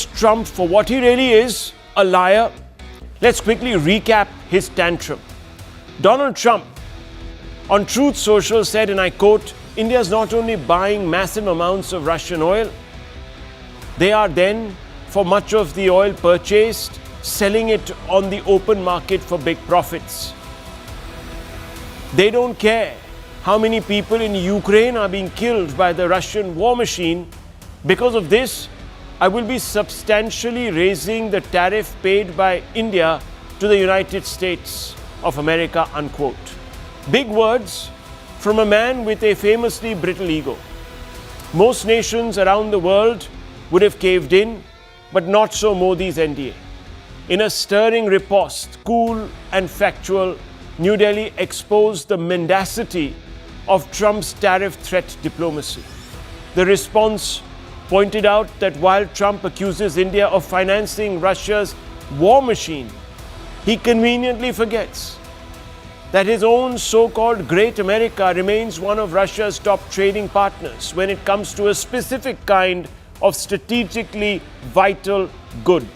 Trump for what he really is, a liar. Let's quickly recap his tantrum. Donald Trump on Truth Social said, and I quote, India is not only buying massive amounts of Russian oil, they are then, for much of the oil purchased, selling it on the open market for big profits. They don't care how many people in Ukraine are being killed by the Russian war machine. Because of this, I will be substantially raising the tariff paid by India to the United States of America, unquote. Big words from a man with a famously brittle ego. Most nations around the world would have caved in, but not so Modi's NDA. In a stirring riposte, cool and factual, New Delhi exposed the mendacity of Trump's tariff threat diplomacy. The response pointed out that while Trump accuses India of financing Russia's war machine, he conveniently forgets that his own so-called Great America remains one of Russia's top trading partners when it comes to a specific kind of strategically vital good.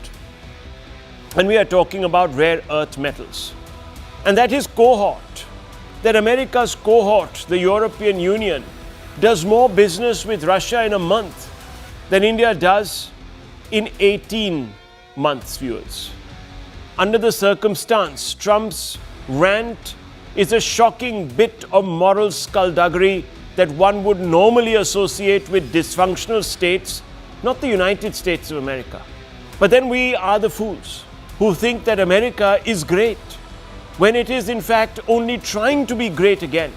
And we are talking about rare earth metals. And that his cohort, that America's cohort, the European Union, does more business with Russia in a month than India does in 18 months, viewers. Under the circumstance, Trump's rant is a shocking bit of moral skullduggery that one would normally associate with dysfunctional states, not the United States of America. But then we are the fools who think that America is great, when it is in fact only trying to be great again.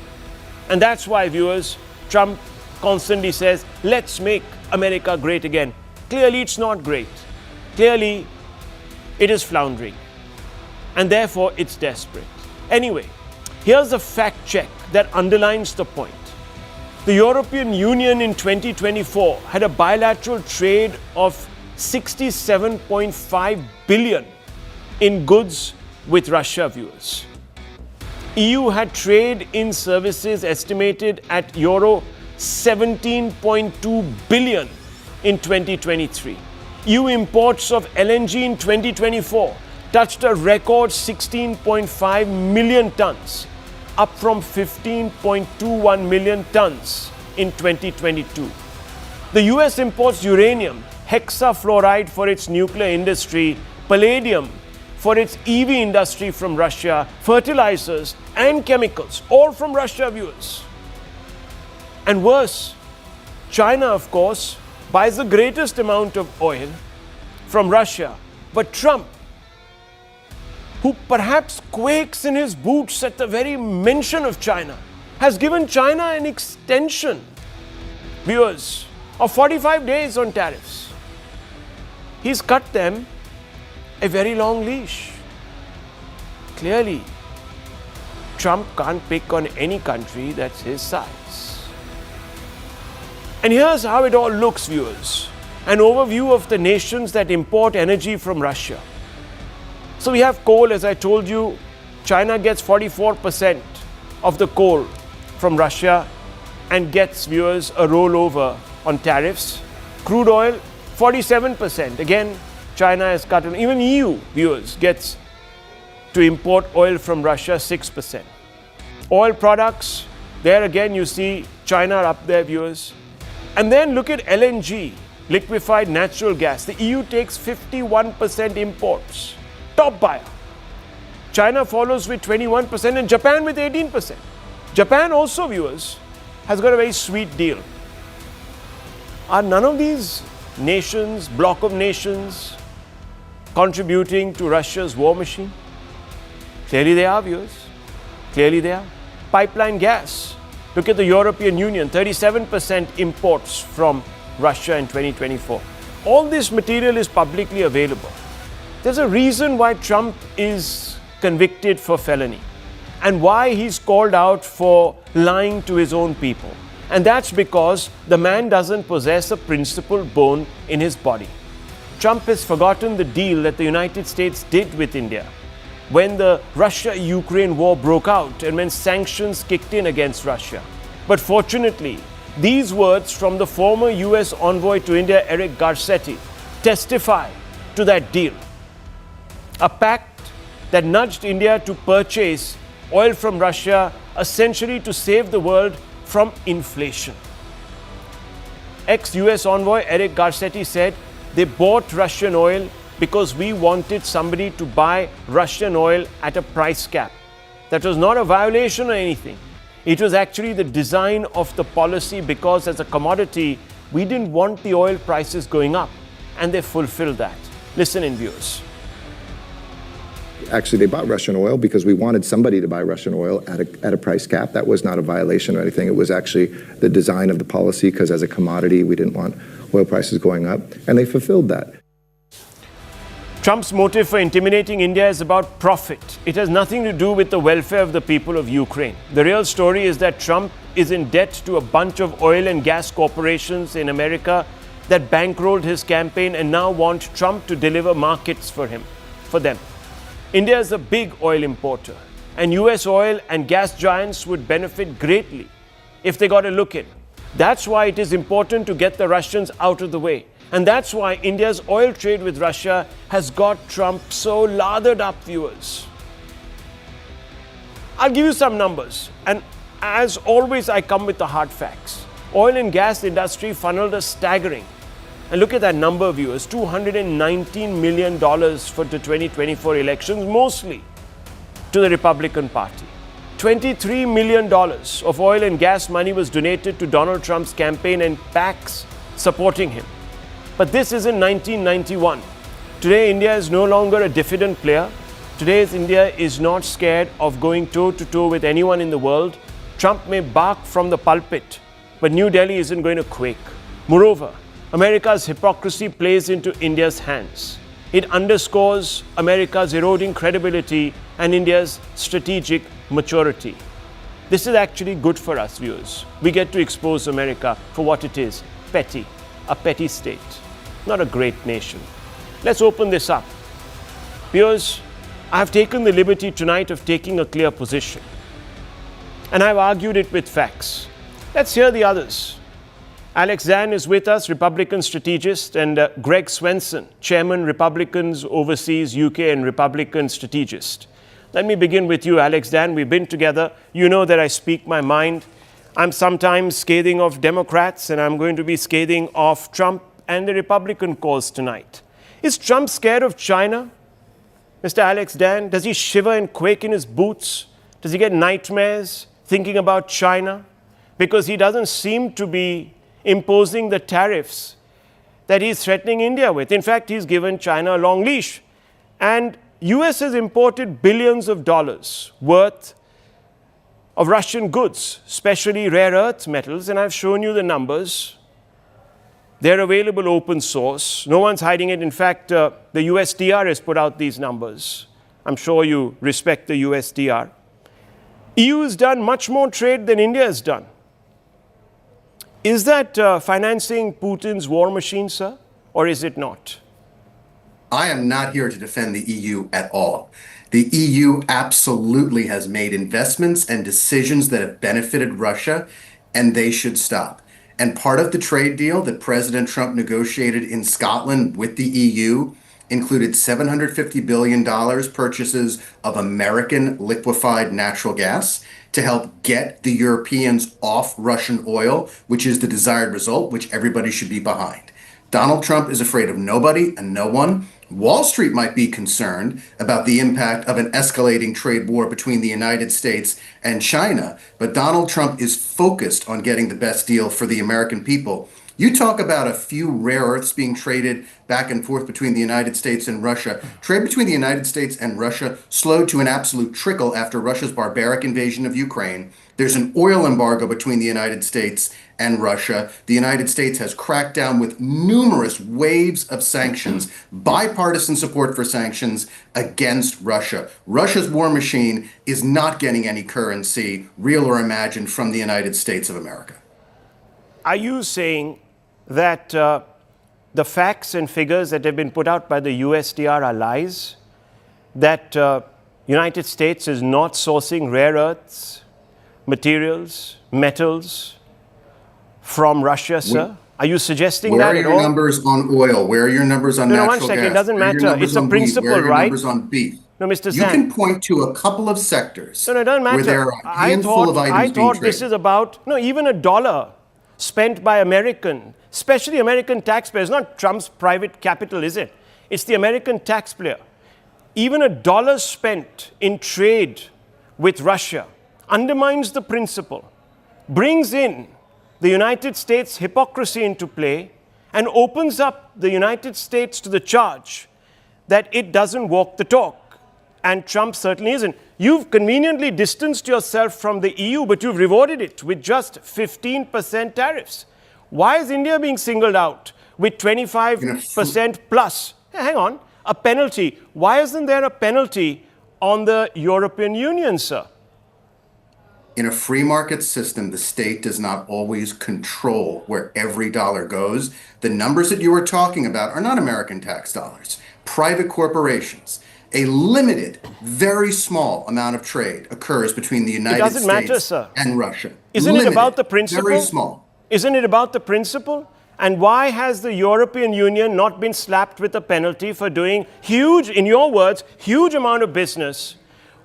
And that's why, viewers, Trump constantly says, let's make America great again. Clearly, it's not great. Clearly, it is floundering. And therefore, it's desperate. Anyway, here's a fact check that underlines the point. The European Union in 2024 had a bilateral trade of 67.5 billion in goods with Russia, viewers. EU had trade in services estimated at euro 17.2 billion in 2023. EU imports of LNG in 2024 touched a record 16.5 million tons, up from 15.21 million tons in 2022. The US imports uranium, hexafluoride for its nuclear industry, palladium for its EV industry from Russia, fertilizers and chemicals, all from Russia, viewers. And worse, China, of course, buys the greatest amount of oil from Russia. But Trump, who perhaps quakes in his boots at the very mention of China, has given China an extension, viewers, of 45 days on tariffs. He's cut them a very long leash. Clearly, Trump can't pick on any country that's his size. And here's how it all looks, viewers. An overview of the nations that import energy from Russia. So we have coal, as I told you. China gets 44% of the coal from Russia and gets, viewers, a rollover on tariffs. Crude oil, 47%. Again, China has cut, and even EU, viewers, gets to import oil from Russia, 6%. Oil products, there again you see China up there, viewers. And then look at LNG, liquefied natural gas. The EU takes 51% imports, top buyer. China follows with 21% and Japan with 18%. Japan also, viewers, has got a very sweet deal. Are none of these nations, bloc of nations, contributing to Russia's war machine? Clearly they are, viewers. Clearly they are. Pipeline gas. Look at the European Union, 37% imports from Russia in 2024. All this material is publicly available. There's a reason why Trump is convicted for felony and why he's called out for lying to his own people. And that's because the man doesn't possess a principled bone in his body. Trump has forgotten the deal that the United States did with India when the Russia-Ukraine war broke out and when sanctions kicked in against Russia. But fortunately, these words from the former US envoy to India, Eric Garcetti, testify to that deal. A pact that nudged India to purchase oil from Russia essentially to save the world from inflation. Ex-US envoy Eric Garcetti said they bought Russian oil because we wanted somebody to buy Russian oil at a price cap. That was not a violation or anything. It was actually the design of the policy because as a commodity, we didn't want the oil prices going up, and they fulfilled that. Listen in, viewers. Actually, they bought Russian oil because we wanted somebody to buy Russian oil at a price cap. That was not a violation or anything. It was actually the design of the policy because as a commodity, we didn't want oil prices going up, and they fulfilled that. Trump's motive for intimidating India is about profit. It has nothing to do with the welfare of the people of Ukraine. The real story is that Trump is in debt to a bunch of oil and gas corporations in America that bankrolled his campaign and now want Trump to deliver markets for them. India is a big oil importer, and US oil and gas giants would benefit greatly if they got a look in. That's why it is important to get the Russians out of the way. And that's why India's oil trade with Russia has got Trump so lathered up, viewers. I'll give you some numbers. And as always, I come with the hard facts. Oil and gas industry funneled a staggering, and look at that number, viewers, $219 million for the 2024 elections, mostly to the Republican Party. $23 million of oil and gas money was donated to Donald Trump's campaign and PACs supporting him. But this isn't 1991. Today, India is no longer a diffident player. Today's India is not scared of going toe-to-toe with anyone in the world. Trump may bark from the pulpit, but New Delhi isn't going to quake. Moreover, America's hypocrisy plays into India's hands. It underscores America's eroding credibility and India's strategic maturity. This is actually good for us, viewers. We get to expose America for what it is, petty, a petty state, not a great nation. Let's open this up. Viewers, I have taken the liberty tonight of taking a clear position, and I've argued it with facts. Let's hear the others. Alex Zan is with us, Republican strategist, and Greg Swenson, Chairman, Republicans Overseas UK and Republican strategist. Let me begin with you, Alex Zan. We've been together. You know that I speak my mind. I'm sometimes scathing of Democrats, and I'm going to be scathing of Trump and the Republican cause tonight. Is Trump scared of China? Mr. Alex Dan, does he shiver and quake in his boots? Does he get nightmares thinking about China? Because he doesn't seem to be imposing the tariffs that he's threatening India with. In fact, he's given China a long leash. And US has imported billions of dollars worth of Russian goods, especially rare earth metals, and I've shown you the numbers. They're available open source. No one's hiding it. In fact, the USTR has put out these numbers. I'm sure you respect the USTR. EU has done much more trade than India has done. Is that financing Putin's war machine, sir, or is it not? I am not here to defend the EU at all. The EU absolutely has made investments and decisions that have benefited Russia, and they should stop. And part of the trade deal that President Trump negotiated in Scotland with the EU included $750 billion purchases of American liquefied natural gas to help get the Europeans off Russian oil, which is the desired result, which everybody should be behind. Donald Trump is afraid of nobody and no one. Wall Street might be concerned about the impact of an escalating trade war between the United States and China, but Donald Trump is focused on getting the best deal for the American people. You talk about a few rare earths being traded back and forth between the United States and Russia. Trade between the United States and Russia slowed to an absolute trickle after Russia's barbaric invasion of Ukraine. There's an oil embargo between the United States and Russia. The United States has cracked down with numerous waves of sanctions, bipartisan support for sanctions against Russia. Russia's war machine is not getting any currency, real or imagined, from the United States of America. Are you saying that the facts and figures that have been put out by the USTR are lies? That United States is not sourcing rare earths, materials, metals from Russia, sir? Are you suggesting Where that are at your all? numbers on oil? Where are your numbers on No, natural one second. gas? It doesn't Where are your matter. numbers It's a on wheat? Where principle, are your right? numbers on beef? No, Mr. You Zhang. can point to a couple of sectors No, it doesn't where there matter. are a handful of items being this traded. is about, no, even a dollar spent by American, especially American taxpayers, not Trump's private capital, is it? It's the American taxpayer. Even a dollar spent in trade with Russia undermines the principle, brings in the United States hypocrisy into play, and opens up the United States to the charge that it doesn't walk the talk. And Trump certainly isn't. You've conveniently distanced yourself from the EU, but you've rewarded it with just 15% tariffs. Why is India being singled out with 25% plus? Hey, hang on, a penalty. Why isn't there a penalty on the European Union, sir? In a free market system, the state does not always control where every dollar goes. The numbers that you are talking about are not American tax dollars. Private corporations. A limited, very small amount of trade occurs between the United States and Russia. Isn't it about the principle? Very small. Isn't it about the principle? And why has the European Union not been slapped with a penalty for doing huge, in your words, huge amount of business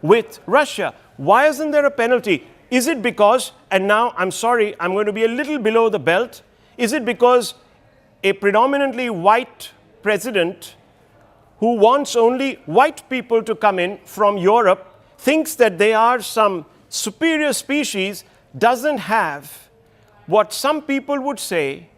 with Russia? Why isn't there a penalty? Is it because, and now I'm sorry, I'm going to be a little below the belt, is it because a predominantly white president who wants only white people to come in from Europe, thinks that they are some superior species, doesn't have what some people would say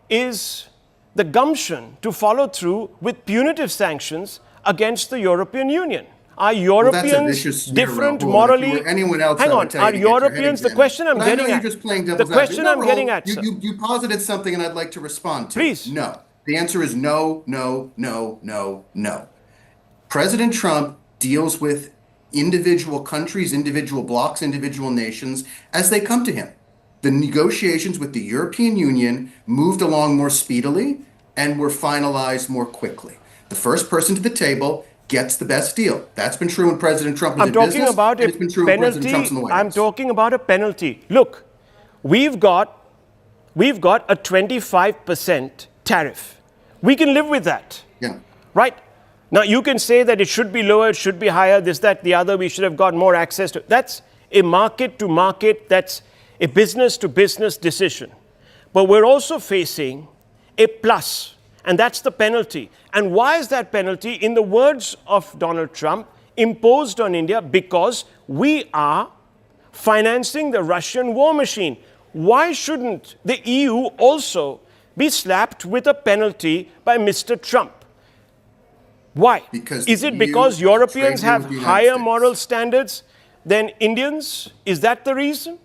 is the gumption to follow through with punitive sanctions against the European Union? Are Europeans different morally? Hang on, are Europeans, the question I'm getting at, the question I'm getting at, sir. You posited something and I'd like to respond to. Please. No. The answer is no, no, no, no, no. President Trump deals with individual countries, individual blocs, individual nations as they come to him. The negotiations with the European Union moved along more speedily and were finalized more quickly. The first person to the table gets the best deal. That's been true when President Trump was in business. I'm talking about a it's been true when President Trump's in the White House. I'm talking about a penalty. Look, we've got a 25% tariff. We can live with that. Yeah. Right? Now, you can say that it should be lower, it should be higher, this, that, the other, we should have got more access to. That's a market to market, that's a business to business decision. But we're also facing a plus, and that's the penalty. And why is that penalty, in the words of Donald Trump, imposed on India? Because we are financing the Russian war machine. Why shouldn't the EU also be slapped with a penalty by Mr. Trump? Why? Because is it because Europeans have higher moral standards than Indians? Is that the reason?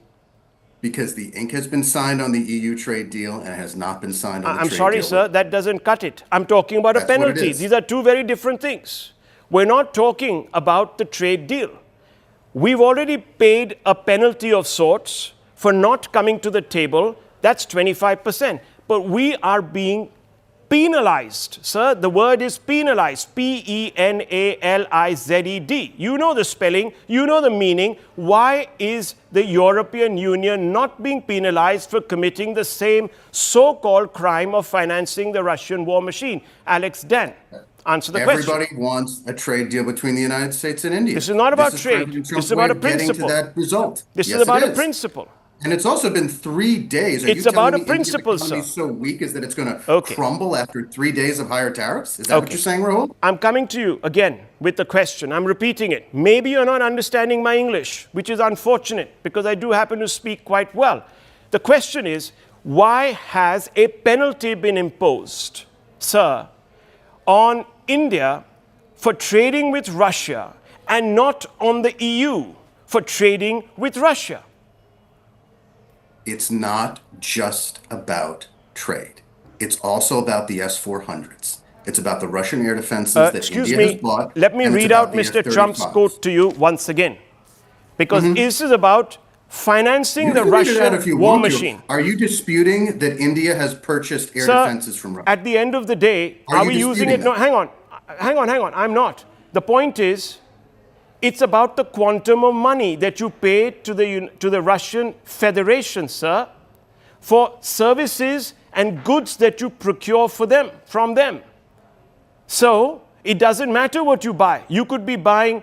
Because the ink has been signed on the EU trade deal and it has not been signed on the trade deal. I'm sorry, sir, that doesn't cut it. I'm talking about a penalty. These are two very different things. We're not talking about the trade deal. We've already paid a penalty of sorts for not coming to the table. That's 25%. But we are being penalized, sir. The word is penalized. P-E-N-A-L-I-Z-E-D. You know the spelling. You know the meaning. Why is the European Union not being penalized for committing the same so-called crime of financing the Russian war machine? Alex Dan, answer the question. Everybody wants a trade deal between the United States and India. This is not about trade. This is about a principle. Getting to that result. This is about a principle. And it's also been 3 days. It's about a principle, sir. So weak is that it's going to crumble after 3 days of higher tariffs? Is that what you're saying, Rahul? I'm coming to you again with the question. I'm repeating it. Maybe you're not understanding my English, which is unfortunate because I do happen to speak quite well. The question is, why has a penalty been imposed, sir, on India for trading with Russia and not on the EU for trading with Russia? It's not just about trade. It's also about the S-400s. It's about the Russian air defenses that India has bought. Let me read out Mr. Trump's quote to you once again. Because this is about financing the Russian war machine. Are you disputing that India has purchased air defenses from Russia? At the end of the day, are we using it? No, hang on. I'm not. The point is, it's about the quantum of money that you pay to the Russian Federation, sir, for services and goods that you procure from them. So it doesn't matter what you buy. You could be buying,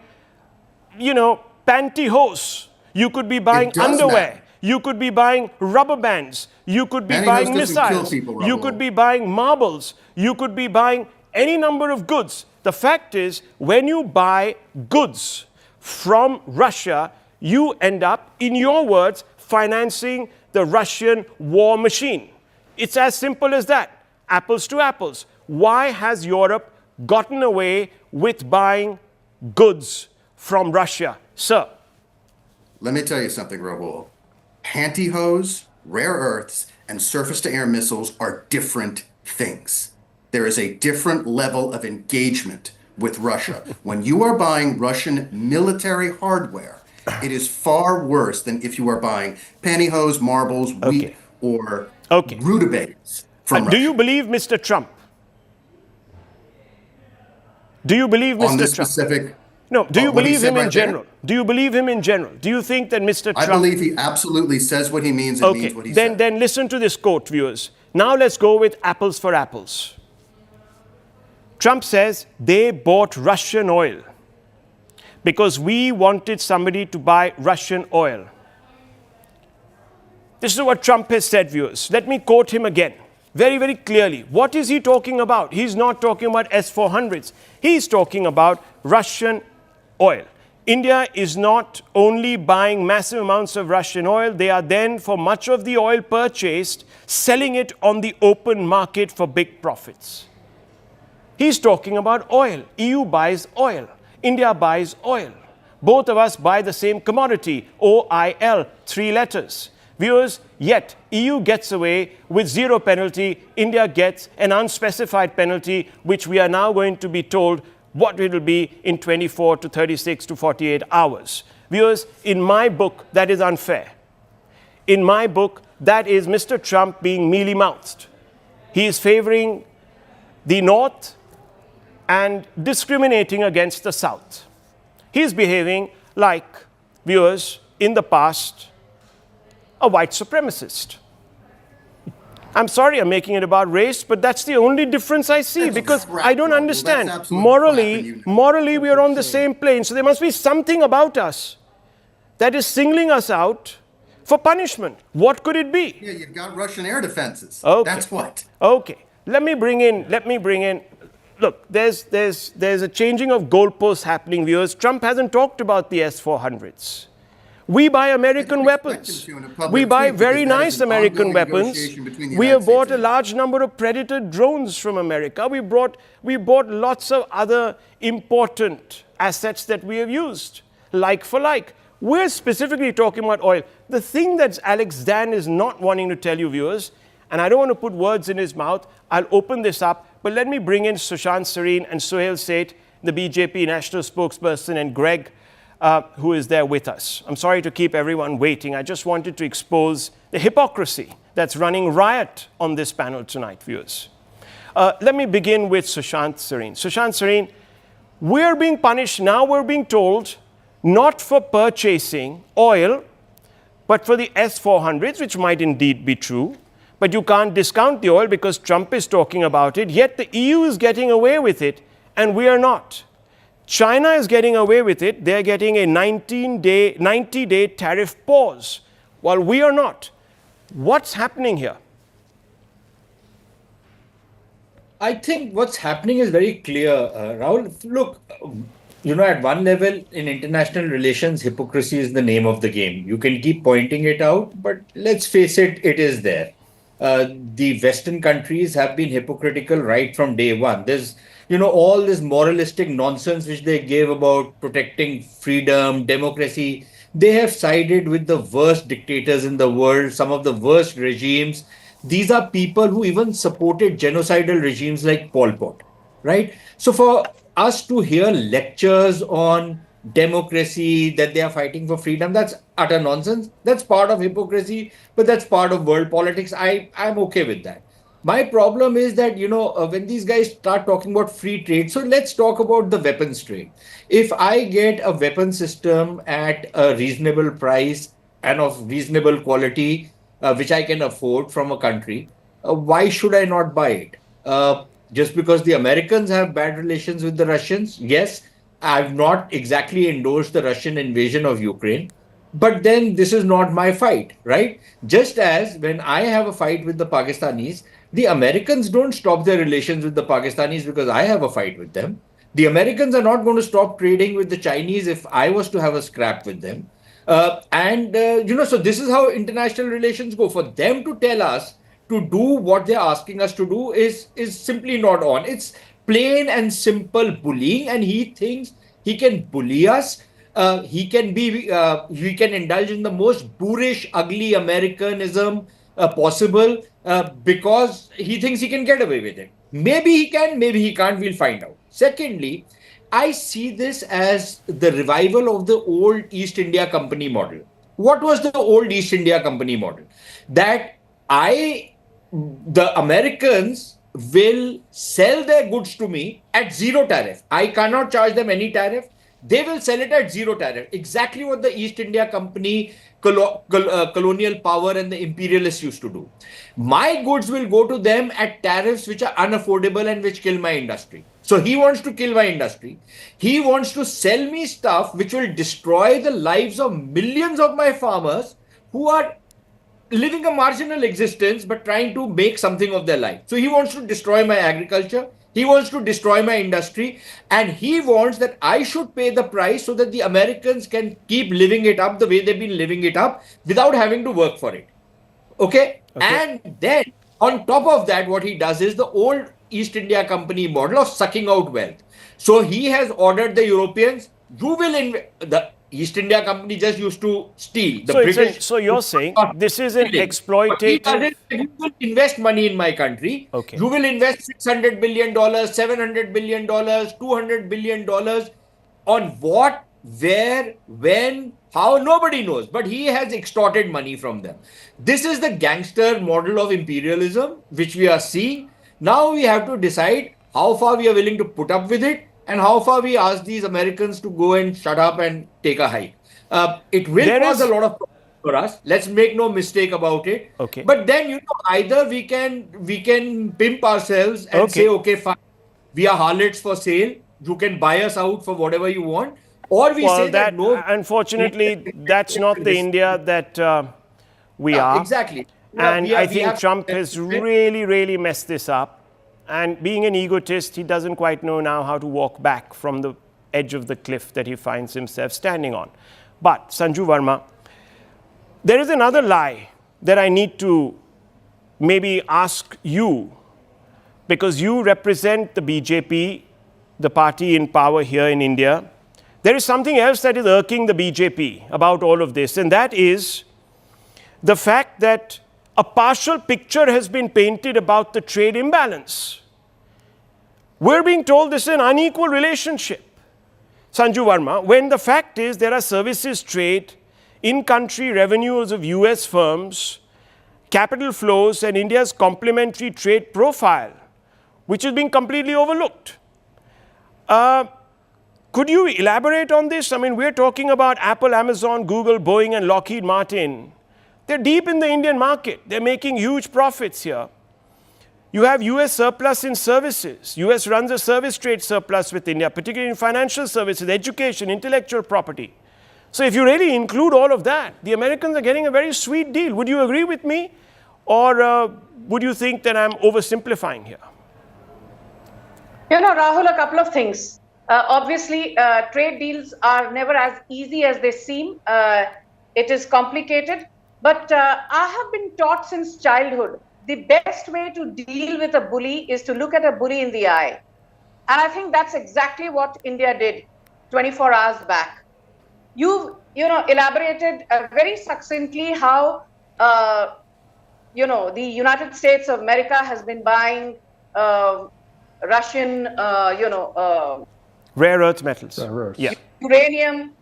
pantyhose. You could be buying underwear. Matter. You could be buying rubber bands. You could be buying missiles. You could be buying marbles. You could be buying any number of goods. The fact is, when you buy goods from Russia, you end up, in your words, financing the Russian war machine. It's as simple as that. Apples to apples. Why has Europe gotten away with buying goods from Russia, sir? Let me tell you something, Rahul. Pantyhose, rare earths, and surface-to-air missiles are different things. There is a different level of engagement with Russia. When you are buying Russian military hardware, it is far worse than if you are buying pantyhose, marbles, wheat, or rutabagas from Russia. Do you believe Mr. Trump? Do you believe Mr. Trump? On this specific... No, do you believe him in general? Do you believe him in general? Do you think that Mr. Trump... I believe he absolutely says what he means and means what he says. Then listen to this quote, viewers. Now let's go with apples for apples. Trump says they bought Russian oil because we wanted somebody to buy Russian oil. This is what Trump has said, viewers. Let me quote him again, very, very clearly. What is he talking about? He's not talking about S-400s. He's talking about Russian oil. India is not only buying massive amounts of Russian oil, they are then, for much of the oil purchased, selling it on the open market for big profits. He's talking about oil. EU buys oil. India buys oil. Both of us buy the same commodity, OIL, 3 letters. Viewers, yet EU gets away with 0 penalty. India gets an unspecified penalty, which we are now going to be told what it will be in 24 to 36 to 48 hours. Viewers, in my book, that is unfair. In my book, that is Mr. Trump being mealy-mouthed. He is favoring the North and discriminating against the South. He is behaving like, viewers, in the past, a white supremacist. I'm sorry I'm making it about race, but that's the only difference I see, because I don't understand. Morally, we are on the same plane, so there must be something about us that is singling us out for punishment. What could it be? Yeah, you've got Russian air defenses. Okay. That's what. Okay. Let me bring in. Look, there's a changing of goalposts happening, viewers. Trump hasn't talked about the S-400s. We buy American weapons. We buy very nice American weapons. We have bought a large number of Predator drones from America. We bought lots of other important assets that we have used, like for like. We're specifically talking about oil. The thing that Alex Dan is not wanting to tell you, viewers, and I don't want to put words in his mouth, I'll open this up, but let me bring in Sushant Sareen and Sohail Seth, the BJP national spokesperson, and Greg, who is there with us. I'm sorry to keep everyone waiting. I just wanted to expose the hypocrisy that's running riot on this panel tonight, viewers. Let me begin with Sushant Sareen. Sushant Sareen, we're being punished now, we're being told, not for purchasing oil, but for the S-400s, which might indeed be true. But you can't discount the oil because Trump is talking about it, yet the EU is getting away with it, and we are not. China is getting away with it. They're getting a 90-day tariff pause, while we are not. What's happening here? I think what's happening is very clear, Rahul. Look, at one level in international relations, hypocrisy is the name of the game. You can keep pointing it out, but let's face it, it is there. The Western countries have been hypocritical right from day one. There's, all this moralistic nonsense which they gave about protecting freedom, democracy. They have sided with the worst dictators in the world, some of the worst regimes. These are people who even supported genocidal regimes like Pol Pot, right? So for us to hear lectures on democracy, that they are fighting for freedom, that's utter nonsense. That's part of hypocrisy, but that's part of world politics. I'm okay with that. My problem is that, when these guys start talking about free trade, so let's talk about the weapons trade. If I get a weapon system at a reasonable price and of reasonable quality, which I can afford from a country, why should I not buy it? Just because the Americans have bad relations with the Russians? Yes, I've not exactly endorsed the Russian invasion of Ukraine. But then this is not my fight, right? Just as when I have a fight with the Pakistanis, the Americans don't stop their relations with the Pakistanis because I have a fight with them. The Americans are not going to stop trading with the Chinese if I was to have a scrap with them. So this is how international relations go. For them to tell us to do what they're asking us to do is simply not on. It's plain and simple bullying, and he thinks he can bully us. He can indulge in the most boorish, ugly Americanism possible because he thinks he can get away with it. Maybe he can, maybe he can't. We'll find out. Secondly, I see this as the revival of the old East India Company model. What was the old East India Company model? That the Americans will sell their goods to me at zero tariff. I cannot charge them any tariff. They will sell it at zero tariff. Exactly what the East India Company, colonial power and the imperialists used to do. My goods will go to them at tariffs which are unaffordable and which kill my industry. So he wants to kill my industry. He wants to sell me stuff which will destroy the lives of millions of my farmers who are living a marginal existence but trying to make something of their life. So he wants to destroy my agriculture. He wants to destroy my industry, and he wants that I should pay the price so that the Americans can keep living it up the way they've been living it up without having to work for it. Okay? And then on top of that, what he does is the old East India Company model of sucking out wealth. So he has ordered the Europeans, the East India Company just used to steal. So you're saying this is an exploitative. You will invest money in my country. Okay. You will invest $600 billion, $700 billion, $200 billion on what, where, when, how, nobody knows. But he has extorted money from them. This is the gangster model of imperialism, which we are seeing. Now we have to decide how far we are willing to put up with it, and how far we ask these Americans to go and shut up and take a hike. It will cause a lot of problems for us. Let's make no mistake about it. Okay. But then, either we can pimp ourselves and say, okay, fine, we are harlots for sale. You can buy us out for whatever you want. Or we say that no. Unfortunately, that's not the India that we are. Exactly. And I think Trump has really, really messed this up. And being an egotist, he doesn't quite know now how to walk back from the edge of the cliff that he finds himself standing on. But, Sanju Verma, there is another lie that I need to maybe ask you, because you represent the BJP, the party in power here in India. There is something else that is irking the BJP about all of this, and that is the fact that a partial picture has been painted about the trade imbalance. We're being told this is an unequal relationship, Sanju Verma, when the fact is there are services trade, in-country revenues of US firms, capital flows, and India's complementary trade profile, which is being completely overlooked. Could you elaborate on this? I mean, we're talking about Apple, Amazon, Google, Boeing, and Lockheed Martin. They're deep in the Indian market. They're making huge profits here. You have US surplus in services. US runs a service trade surplus with India, particularly in financial services, education, intellectual property. So if you really include all of that, the Americans are getting a very sweet deal. Would you agree with me? Or would you think that I'm oversimplifying here? Rahul, a couple of things. Obviously, trade deals are never as easy as they seem. It is complicated. But I have been taught since childhood, the best way to deal with a bully is to look at a bully in the eye. And I think that's exactly what India did 24 hours back. You've, elaborated very succinctly how, the United States of America has been buying Russian, rare earth metals. Yeah. Uranium,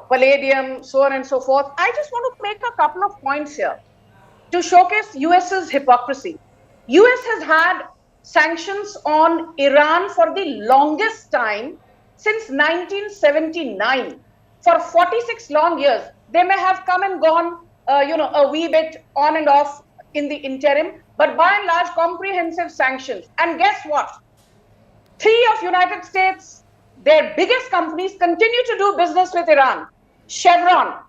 palladium, so on and so forth. I just want to make a couple of points here to showcase US's hypocrisy. US has had sanctions on Iran for the longest time since 1979. For 46 long years. They may have come and gone, a wee bit on and off in the interim, but by and large, comprehensive sanctions. And guess what? Three of United States, their biggest companies, continue to do business with Iran. Chevron,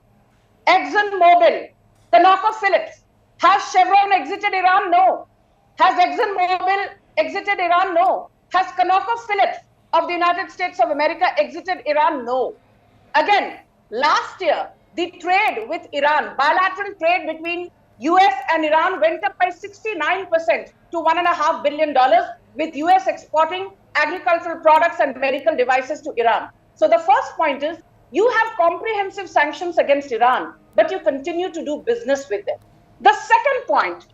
ExxonMobil, ConocoPhillips. Has Chevron exited Iran? No. Has ExxonMobil exited Iran? No. Has ConocoPhillips of the United States of America exited Iran? No. Again, last year, the trade with Iran, bilateral trade between US and Iran went up by 69% to $1.5 billion, with US exporting agricultural products and medical devices to Iran. So the first point is, you have comprehensive sanctions against Iran, but you continue to do business with them. The second point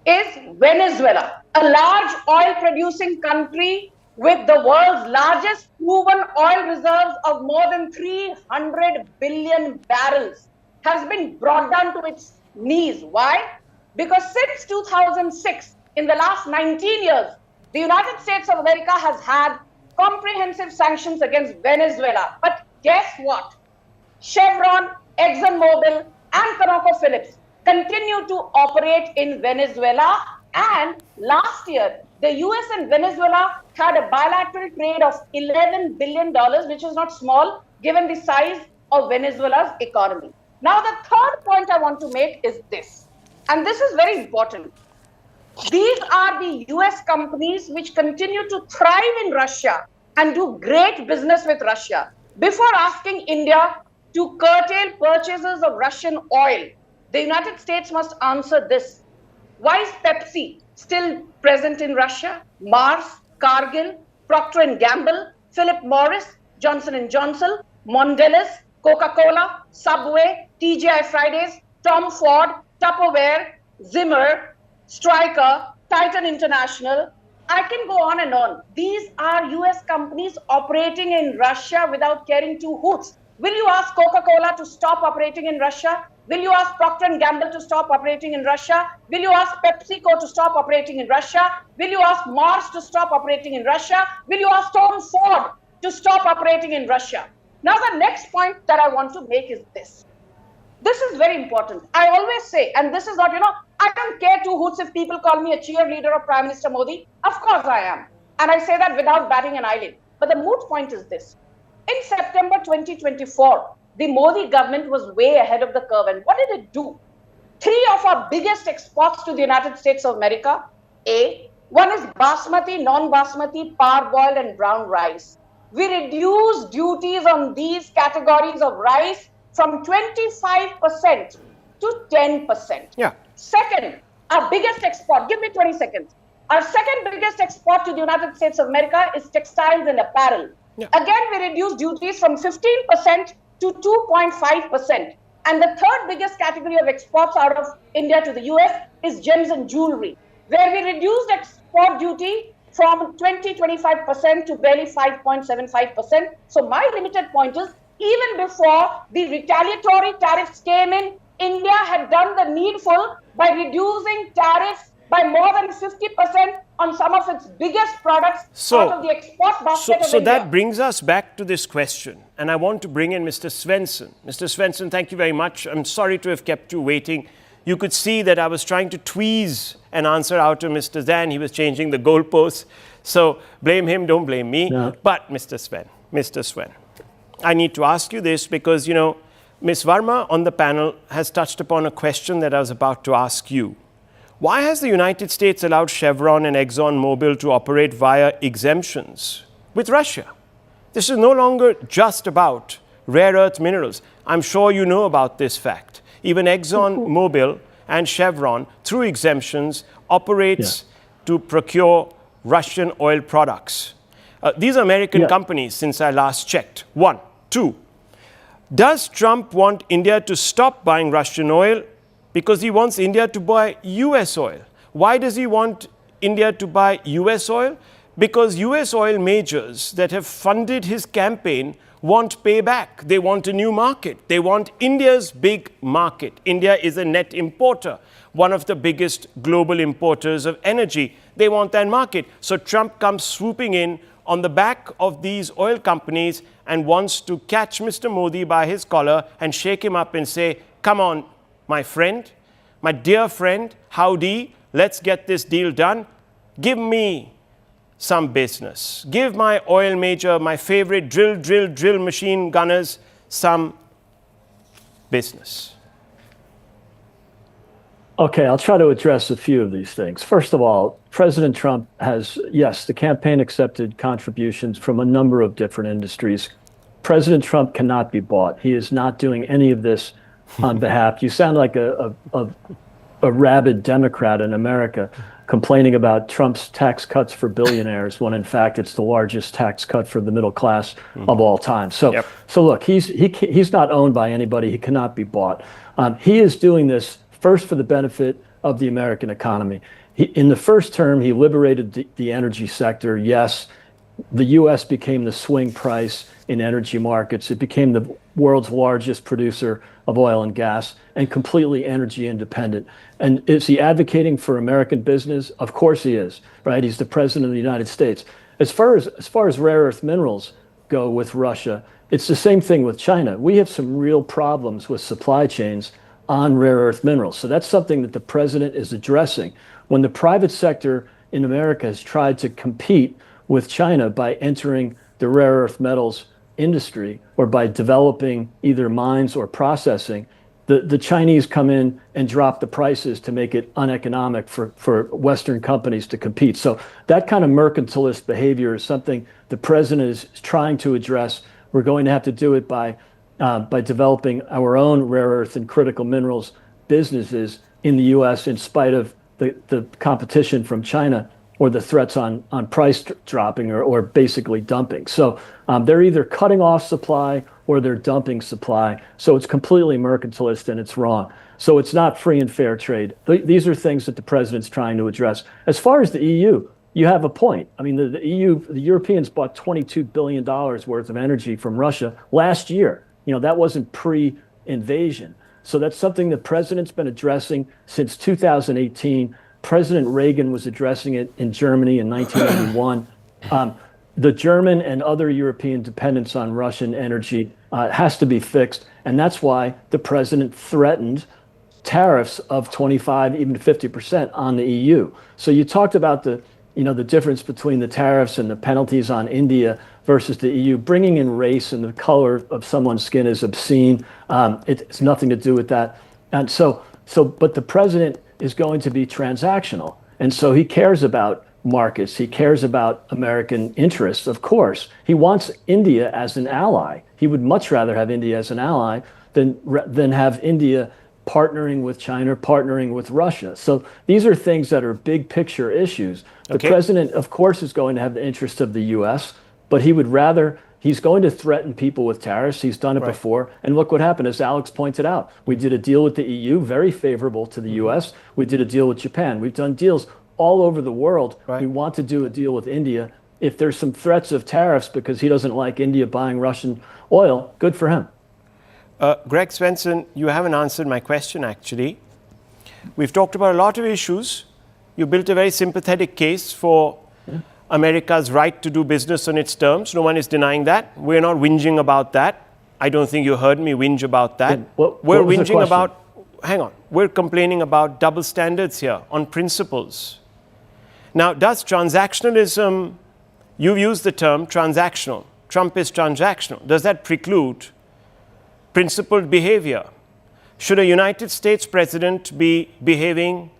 is Venezuela, a large oil producing country with the world's largest proven oil reserves of more than 300 billion barrels, has been brought down to its knees. Why? Because since 2006, in the last 19 years, the United States of America has had comprehensive sanctions against Venezuela. But guess what? Chevron, ExxonMobil, and ConocoPhillips continue to operate in Venezuela. And last year, the US and Venezuela had a bilateral trade of $11 billion, which is not small given the size of Venezuela's economy. Now, the third point I want to make is this, and this is very important. These are the US companies which continue to thrive in Russia and do great business with Russia. Before asking India to curtail purchases of Russian oil, the United States must answer this. Why is Pepsi still present in Russia? Mars, Cargill, Procter & Gamble, Philip Morris, Johnson & Johnson, Mondelez, Coca-Cola, Subway, TGI Fridays, Tom Ford, Tupperware, Zimmer, Stryker, Titan International. I can go on and on. These are US companies operating in Russia without caring two hoots. Will you ask Coca-Cola to stop operating in Russia? Will you ask Procter & Gamble to stop operating in Russia? Will you ask PepsiCo to stop operating in Russia? Will you ask Mars to stop operating in Russia? Will you ask Tom Ford to stop operating in Russia? Now, the next point that I want to make is this. This is very important. I always say, and this is not, I don't care two hoots if people call me a cheerleader of Prime Minister Modi. Of course I am. And I say that without batting an eyelid. But the moot point is this. In September 2024, the Modi government was way ahead of the curve. And what did it do? Three of our biggest exports to the United States of America, one is basmati, non-basmati, parboiled and brown rice. We reduced duties on these categories of rice from 25% to 10%. Yeah. Second, our biggest export, give me 20 seconds. Our second biggest export to the United States of America is textiles and apparel. Yeah. Again, we reduced duties from 15% to 2.5%. And the third biggest category of exports out of India to the US is gems and jewelry, where we reduced export duty from 25% to barely 5.75%. So my limited point is, even before the retaliatory tariffs came in, India had done the needful by reducing tariffs by more than 50% on some of its biggest products out of the export basket of India. That brings us back to this question. And I want to bring in Mr. Svensson. Mr. Svensson, thank you very much. I'm sorry to have kept you waiting. You could see that I was trying to tweeze an answer out to Mr. Zan. He was changing the goalposts. So blame him, don't blame me. No. But Mr. Sven, I need to ask you this because, Ms. Verma on the panel has touched upon a question that I was about to ask you. Why has the United States allowed Chevron and ExxonMobil to operate via exemptions with Russia? This is no longer just about rare earth minerals. I'm sure you know about this fact. Even ExxonMobil and Chevron, through exemptions, operates to procure Russian oil products. These are American companies since I last checked. 1. 2. Does Trump want India to stop buying Russian oil because he wants India to buy US oil? Why does he want India to buy US oil? Because US oil majors that have funded his campaign want payback. They want a new market. They want India's big market. India is a net importer, one of the biggest global importers of energy. They want that market. So Trump comes swooping in on the back of these oil companies and wants to catch Mr. Modi by his collar and shake him up and say, come on, my friend, my dear friend, howdy, let's get this deal done. Give me some business. Give my oil major, my favorite drill machine gunners some business. Okay, I'll try to address a few of these things. First of all, President Trump has, yes, the campaign accepted contributions from a number of different industries. President Trump cannot be bought. He is not doing any of this on behalf. You sound like a rabid Democrat in America complaining about Trump's tax cuts for billionaires when in fact it's the largest tax cut for the middle class of all time. So look, he's not owned by anybody. He cannot be bought. He is doing this first for the benefit of the American economy. In the first term, he liberated the energy sector. Yes, the U.S. became the swing price in energy markets. It became the world's largest producer of oil and gas and completely energy independent. And is he advocating for American business? Of course he is, right? He's the president of the United States. As far as rare earth minerals go with Russia, it's the same thing with China. We have some real problems with supply chains on rare earth minerals. So that's something that the president is addressing. When the private sector in America has tried to compete with China by entering the rare earth metals industry or by developing either mines or processing, the Chinese come in and drop the prices to make it uneconomic for Western companies to compete. So that kind of mercantilist behavior is something the president is trying to address. We're going to have to do it by developing our own rare earth and critical minerals businesses in the U.S. in spite of the competition from China or the threats on price dropping or basically dumping. So they're either cutting off supply or they're dumping supply. So it's completely mercantilist and it's wrong. So it's not free and fair trade. These are things that the president's trying to address. As far as the EU, you have a point. I mean, the EU, the Europeans bought $22 billion worth of energy from Russia last year. You know, that wasn't pre-invasion. So that's something the president's been addressing since 2018. President Reagan was addressing it in Germany in 1981. The German and other European dependence on Russian energy has to be fixed. And that's why the president threatened tariffs of 25, even 50% on the EU. So you talked about the difference between the tariffs and the penalties on India versus the EU. Bringing in race and the color of someone's skin is obscene. It's nothing to do with that. And but the president is going to be transactional. And so he cares about markets. He cares about American interests, of course. He wants India as an ally. He would much rather have India as an ally than have India partnering with China, partnering with Russia. So these are things that are big picture issues. The president, of course, is going to have the interests of the U.S., but he's going to threaten people with tariffs. He's done it before. And look what happened, as Alex pointed out. We did a deal with the EU, very favorable to the U.S. We did a deal with Japan. We've done deals all over the world. We want to do a deal with India. If there's some threats of tariffs because he doesn't like India buying Russian oil, good for him. Greg Svensson, you haven't answered my question, actually. We've talked about a lot of issues. You built a very sympathetic case for America's right to do business on its terms. No one is denying that. We're not whinging about that. I don't think you heard me whinge about that. We're whinging about, we're complaining about double standards here on principles. Now, does transactionalism, you've used the term transactional. Trump is transactional. Does that preclude principled behavior? Should a United States president be behaving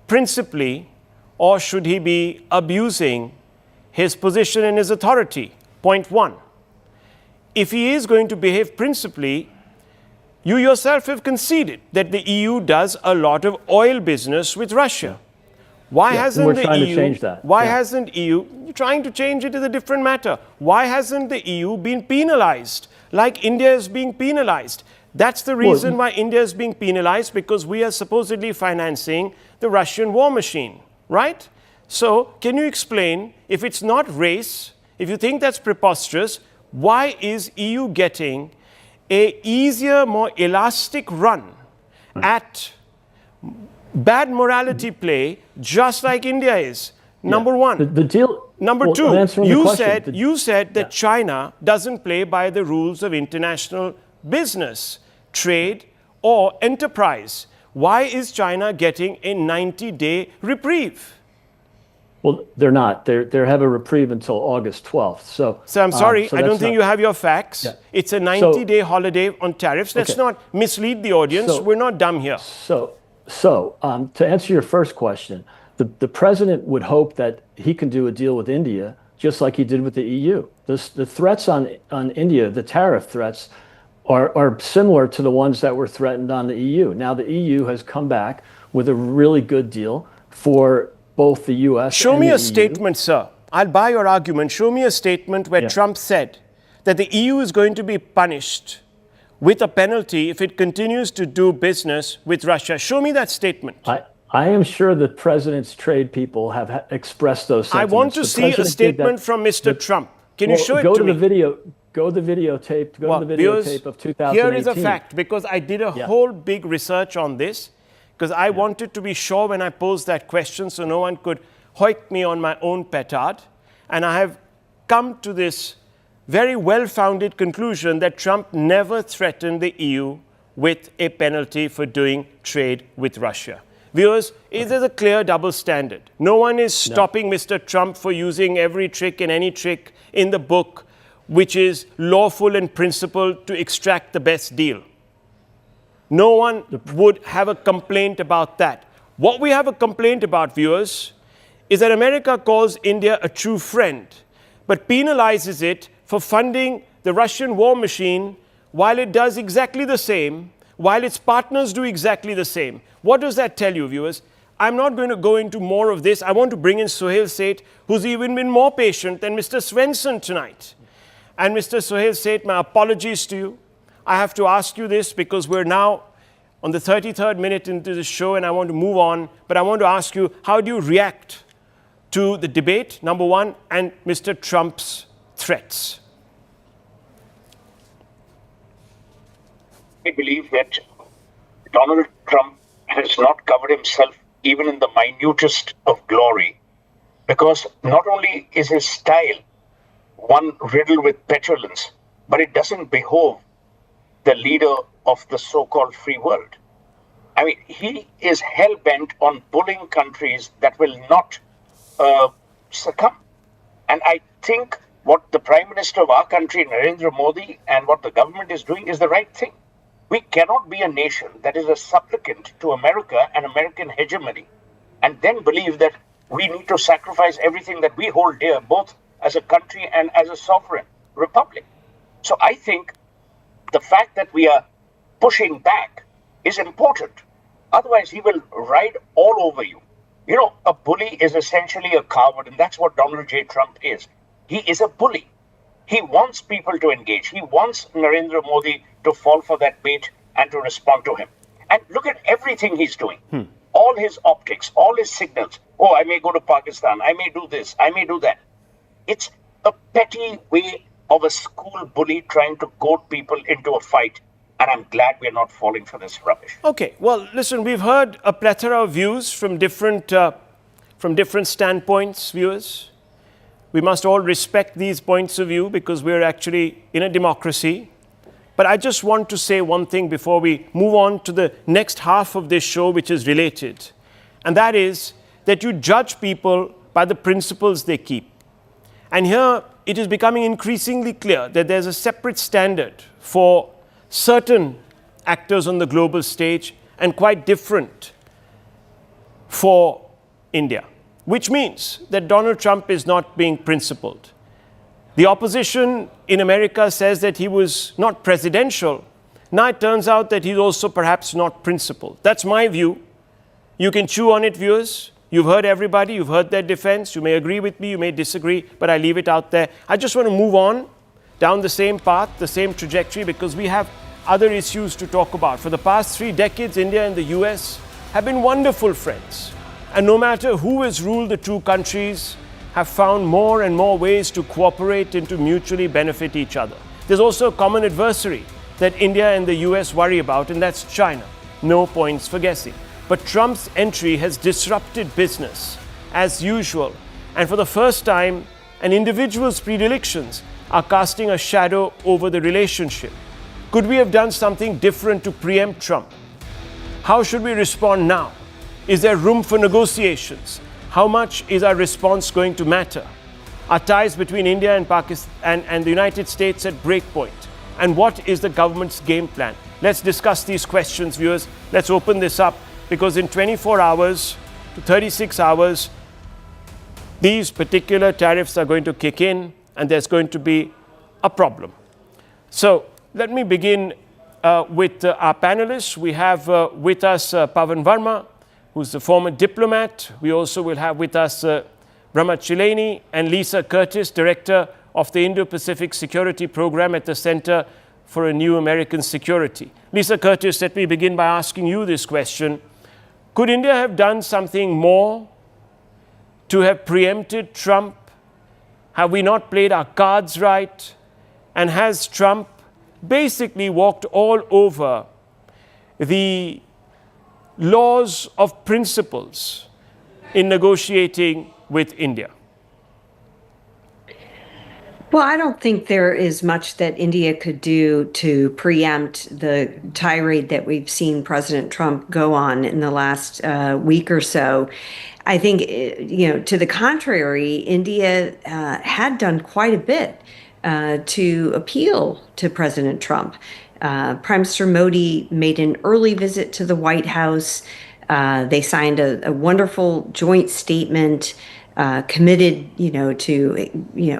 principally, or should he be abusing his position and his authority? Point one. If he is going to behave principally, you yourself have conceded that the EU does a lot of oil business with Russia. Why hasn't the EU? To change that. Why hasn't EU? You're trying to change it is a different matter. Why hasn't the EU been penalized like India is being penalized? That's the reason why India is being penalized, because we are supposedly financing the Russian war machine, right? So can you explain, if it's not race, if you think that's preposterous, why is EU getting a easier, more elastic run at bad morality play, just like India is? Number one. The deal. Number two, you said that China doesn't play by the rules of international business, trade, or enterprise. Why is China getting a 90-day reprieve? Well, they're not. They have a reprieve until August 12th. So I'm sorry, so I don't that's think you have your facts. Yeah. It's a 90-day holiday on tariffs. Let's Okay. not mislead the audience. So- We're not dumb here. So to answer your first question, the president would hope that he can do a deal with India just like he did with the EU. The threats on India, the tariff threats, are similar to the ones that were threatened on the EU. Now the EU has come back with a really good deal for both the US Show and me the a EU. statement, sir. I'll buy your argument. Show me a statement where Trump said that the EU is going to be punished with a penalty if it continues to do business with Russia. Show me that statement. I am sure the president's trade people have expressed those sentiments. I want to see a statement from Mr. Trump. Can you show it to me? Go to the videotape Viewers, of 2018. Here is a fact, because I did a whole big research on this, because I wanted to be sure when I posed that question so no one could hoik me on my own petard. And I have come to this very well-founded conclusion that Trump never threatened the EU with a penalty for doing trade with Russia. Viewers, it is a clear double standard. No one is stopping Mr. Trump for using every trick and any trick in the book which is lawful and principled to extract the best deal. No one would have a complaint about that. What we have a complaint about, viewers, is that America calls India a true friend, but penalizes it for funding the Russian war machine while it does exactly the same, while its partners do exactly the same. What does that tell you, viewers? I'm not going to go into more of this. I want to bring in Sohail Seth, who's even been more patient than Mr. Svensson tonight. And Mr. Sohail Seth, my apologies to you. I have to ask you this because we're now on the 33rd minute into the show and I want to move on. But I want to ask you, how do you react to the debate, number one, and Mr. Trump's threats? I believe that Donald Trump has not covered himself even in the minutest of glory, because not only is his style one riddled with petulance, but it doesn't behove the leader of the so-called free world. I mean, he is hell-bent on bullying countries that will not succumb. And I think what the Prime Minister of our country, Narendra Modi, and what the government is doing is the right thing. We cannot be a nation that is a supplicant to America and American hegemony, and then believe that we need to sacrifice everything that we hold dear, both as a country and as a sovereign republic. So I think the fact that we are pushing back is important. Otherwise, he will ride all over you. You know, a bully is essentially a coward, and that's what Donald J. Trump is. He is a bully. He wants people to engage. He wants Narendra Modi to fall for that bait and to respond to him. And look at everything he's doing. All his optics, all his signals. Oh, I may go to Pakistan. I may do this. I may do that. It's a petty way of a school bully trying to goad people into a fight. And I'm glad we're not falling for this rubbish. Okay, well, listen, we've heard a plethora of views from different standpoints, viewers. We must all respect these points of view because we're actually in a democracy. But I just want to say one thing before we move on to the next half of this show, which is related. And that is that you judge people by the principles they keep. And here it is becoming increasingly clear that there's a separate standard for certain actors on the global stage and quite different for India, which means that Donald Trump is not being principled. The opposition in America says that he was not presidential. Now it turns out that he's also perhaps not principled. That's my view. You can chew on it, viewers. You've heard everybody. You've heard their defense. You may agree with me. You may disagree, but I leave it out there. I just want to move on down the same path, the same trajectory, because we have other issues to talk about. For the past 3 decades, India and the US have been wonderful friends. And no matter who has ruled the two countries, have found more and more ways to cooperate and to mutually benefit each other. There's also a common adversary that India and the US worry about, and that's China. No points for guessing. But Trump's entry has disrupted business as usual. And for the first time, an individual's predilections are casting a shadow over the relationship. Could we have done something different to preempt Trump? How should we respond now? Is there room for negotiations? How much is our response going to matter? Are ties between India and Pakistan and the United States at breakpoint? And what is the government's game plan? Let's discuss these questions, viewers. Let's open this up, because in 24 hours to 36 hours, these particular tariffs are going to kick in and there's going to be a problem. So let me begin with our panelists. We have with us Pavan Verma, who's the former diplomat. We also will have with us Ramat Chileni and Lisa Curtis, Director of the Indo-Pacific Security Program at the Center for a New American Security. Lisa Curtis, let me begin by asking you this question. Could India have done something more to have preempted Trump? Have we not played our cards right? And has Trump basically walked all over the laws of principles in negotiating with India? Well, I don't think there is much that India could do to preempt the tirade that we've seen President Trump go on in the last week or so. I think, to the contrary, India had done quite a bit to appeal to President Trump. Prime Minister Modi made an early visit to the White House. They signed a wonderful joint statement, committed, to,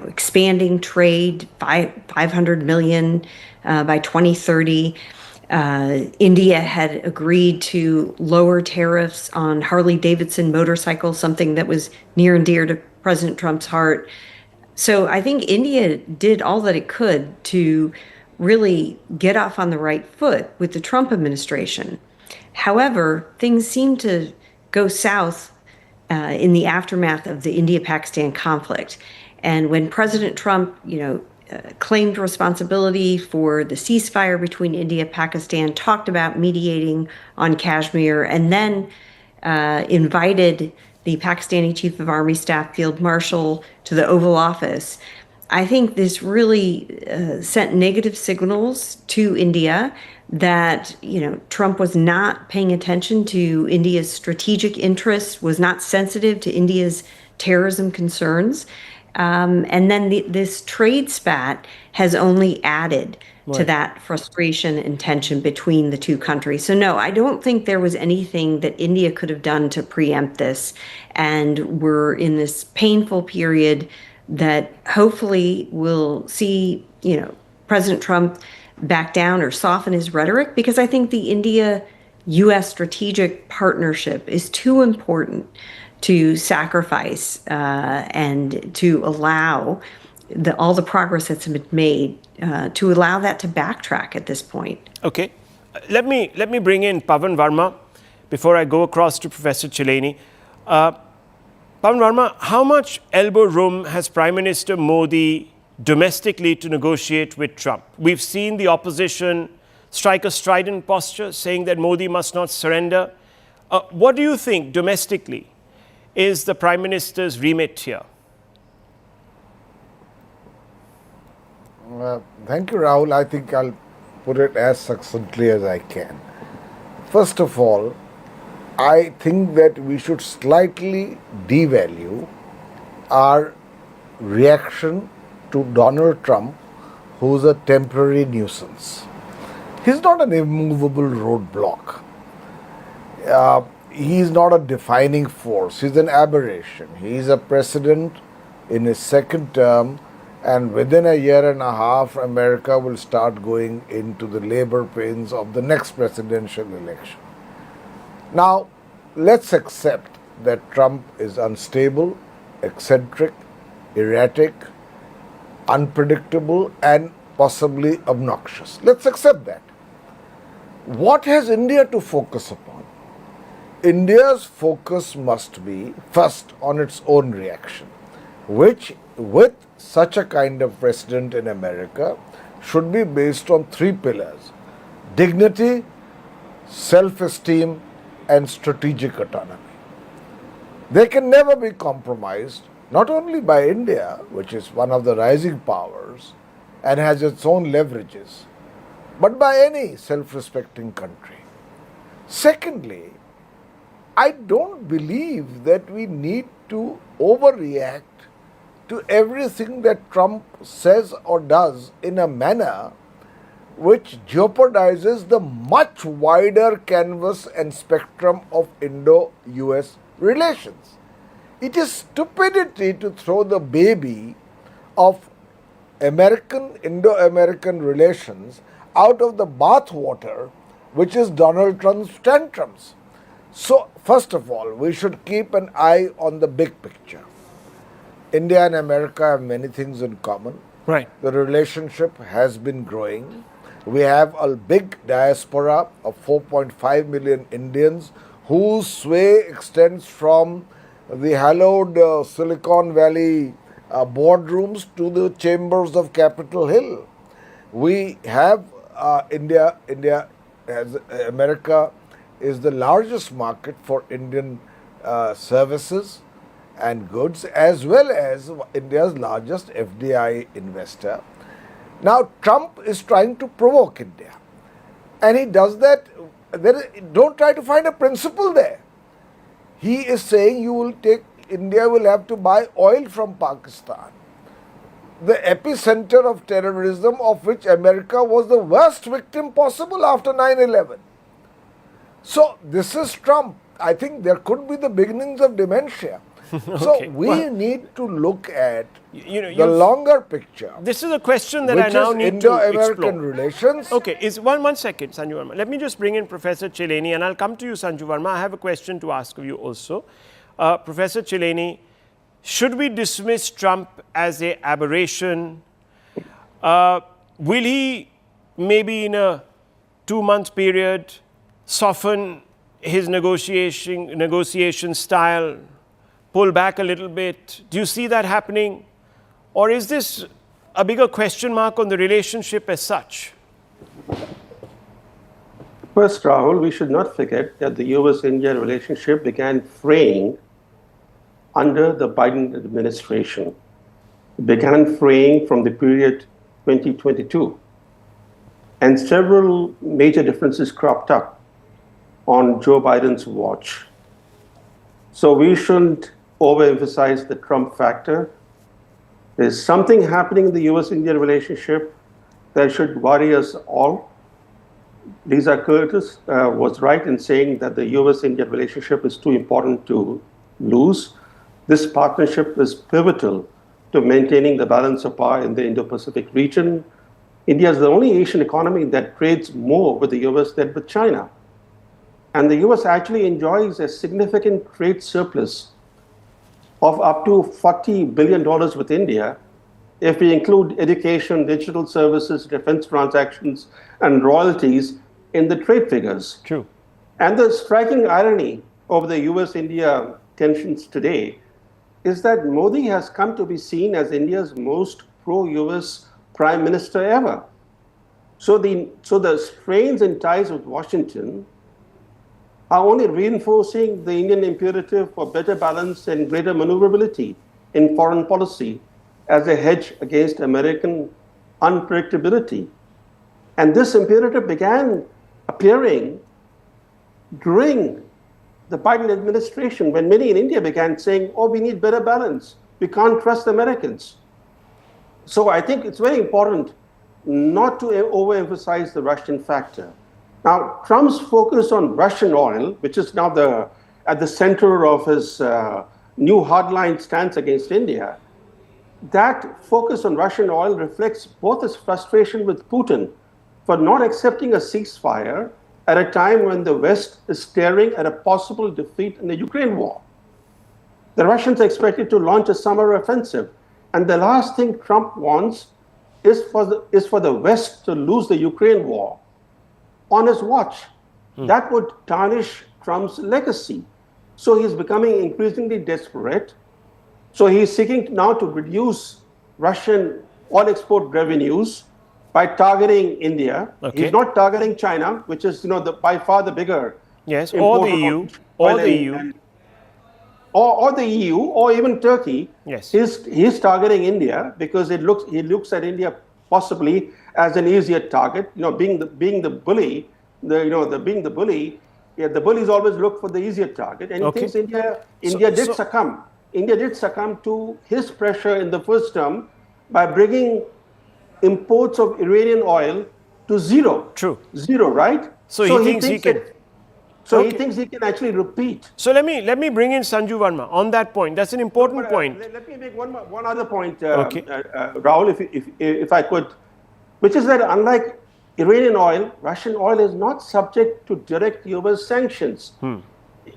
expanding trade, 500 million by 2030. India had agreed to lower tariffs on Harley-Davidson motorcycles, something that was near and dear to President Trump's heart. So I think India did all that it could to really get off on the right foot with the Trump administration. However, things seem to go south in the aftermath of the India-Pakistan conflict. And when President Trump, claimed responsibility for the ceasefire between India and Pakistan, talked about mediating on Kashmir, and then invited the Pakistani Chief of Army Staff Field Marshal to the Oval Office, I think this really sent negative signals to India that, Trump was not paying attention to India's strategic interests, was not sensitive to India's terrorism concerns. And then this trade spat has only added to that frustration and tension between the two countries. So no, I don't think there was anything that India could have done to preempt this. And we're in this painful period that hopefully will see, President Trump back down or soften his rhetoric, because I think the India-U.S. strategic partnership is too important to sacrifice and to allow all the progress that's been made, to allow that to backtrack at this point. Okay. Let me bring in Pavan Verma before I go across to Professor Chileni. Pavan Verma, how much elbow room has Prime Minister Modi domestically to negotiate with Trump? We've seen the opposition strike a strident posture, saying that Modi must not surrender. What do you think domestically is the Prime Minister's remit here? Thank you, Rahul. I think I'll put it as succinctly as I can. First of all, I think that we should slightly devalue our reaction to Donald Trump, who's a temporary nuisance. He's not an immovable roadblock. He's not a defining force. He's an aberration. He's a president in his second term, and within a year and a half, America will start going into the labor pains of the next presidential election. Now, let's accept that Trump is unstable, eccentric, erratic, unpredictable, and possibly obnoxious. Let's accept that. What has India to focus upon? India's focus must be first on its own reaction, which with such a kind of president in America should be based on three pillars: dignity, self-esteem, and strategic autonomy. They can never be compromised, not only by India, which is one of the rising powers and has its own leverages, but by any self-respecting country. Secondly, I don't believe that we need to overreact to everything that Trump says or does in a manner which jeopardizes the much wider canvas and spectrum of Indo-US relations. It is stupidity to throw the baby of Indo-American relations out of the bathwater, which is Donald Trump's tantrums. So, first of all, we should keep an eye on the big picture. India and America have many things in common. Right. The relationship has been growing. We have a big diaspora of 4.5 million Indians whose sway extends from the hallowed Silicon Valley boardrooms to the chambers of Capitol Hill. We have America is the largest market for Indian services and goods, as well as India's largest FDI investor. Now, Trump is trying to provoke India, and he does that. Don't try to find a principle there. He is saying India will have to buy oil from Pakistan, the epicenter of terrorism, of which America was the worst victim possible after 9/11. So, this is Trump. I think there could be the beginnings of dementia. Okay. So, we need to look at the longer picture. This is a question that I now need to Indo-American explore. relations. Okay, one second, Sanju Verma. Let me just bring in Professor Chileni, and I'll come to you, Sanju Verma. I have a question to ask of you also. Professor Chileni, should we dismiss Trump as an aberration? Will he, maybe in a 2-month period, soften his negotiation style, pull back a little bit? Do you see that happening? Or is this a bigger question mark on the relationship as such? First, Rahul, we should not forget that the US-India relationship began fraying under the Biden administration. It began fraying from the period 2022. And several major differences cropped up on Joe Biden's watch. So we shouldn't overemphasize the Trump factor. There's something happening in the US-India relationship that should worry us all. Lisa Curtis was right in saying that the US-India relationship is too important to lose. This partnership is pivotal to maintaining the balance of power in the Indo-Pacific region. India is the only Asian economy that trades more with the US than with China. And the US actually enjoys a significant trade surplus of up to $40 billion with India, if we include education, digital services, defense transactions, and royalties in the trade figures. True. And the striking irony of the US-India tensions today is that Modi has come to be seen as India's most pro-US prime minister ever. So the strains and ties with Washington are only reinforcing the Indian imperative for better balance and greater maneuverability in foreign policy as a hedge against American unpredictability. And this imperative began appearing during the Biden administration, when many in India began saying, oh, we need better balance. We can't trust Americans. So I think it's very important not to overemphasize the Russian factor. Now, Trump's focus on Russian oil, which is now at the center of his new hardline stance against India, that focus on Russian oil reflects both his frustration with Putin for not accepting a ceasefire at a time when the West is staring at a possible defeat in the Ukraine war. The Russians are expected to launch a summer offensive, and the last thing Trump wants is for the West to lose the Ukraine war on his watch. That would tarnish Trump's legacy. So he's becoming increasingly desperate. So he's seeking now to reduce Russian oil export revenues by targeting India. Okay. He's not targeting China, which is by far the bigger. Yes, or the EU, or the EU. Or the EU, or even Turkey. Yes. He's targeting India because he looks at India possibly as an easier target. Being the bully, being the bully, Yeah, the bullies always look for the easier target, and he thinks India did succumb. India did succumb to his pressure in the first term by bringing imports of Iranian oil to zero. True. Zero, right? So he thinks he can. He thinks he can actually repeat. So let me bring in Sanju Verma on that point. That's an important point. Let me make one other point, Rahul, if I could, which is that unlike Iranian oil, Russian oil is not subject to direct US sanctions.